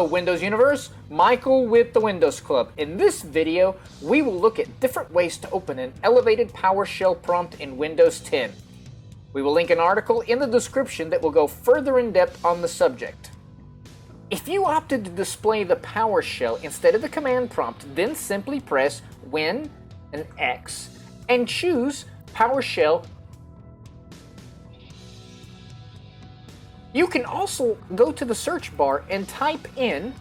Windows Universe, Michael with the Windows Club. In this video, we will look at different ways to open an elevated PowerShell prompt in Windows 10. We will link an article in the description that will go further in depth on the subject. If you opted to display the PowerShell instead of the command prompt, then simply press Win and X and choose PowerShell. You can also go to the search bar and type in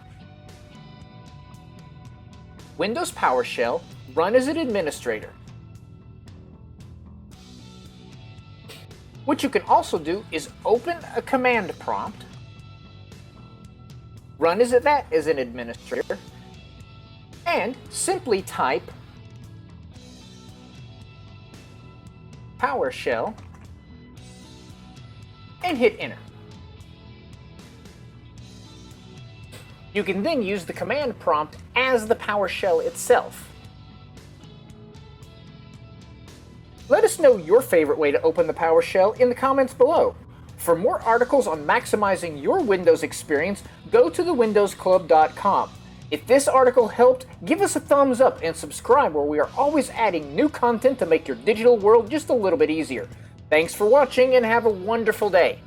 Windows PowerShell, run as an administrator. What you can also do is open a command prompt, run as an administrator, and simply type PowerShell and hit enter. You can then use the command prompt as the PowerShell itself. Let us know your favorite way to open the PowerShell in the comments below. For more articles on maximizing your Windows experience, go to thewindowsclub.com. If this article helped, give us a thumbs up and subscribe, where we are always adding new content to make your digital world just a little bit easier. Thanks for watching and have a wonderful day.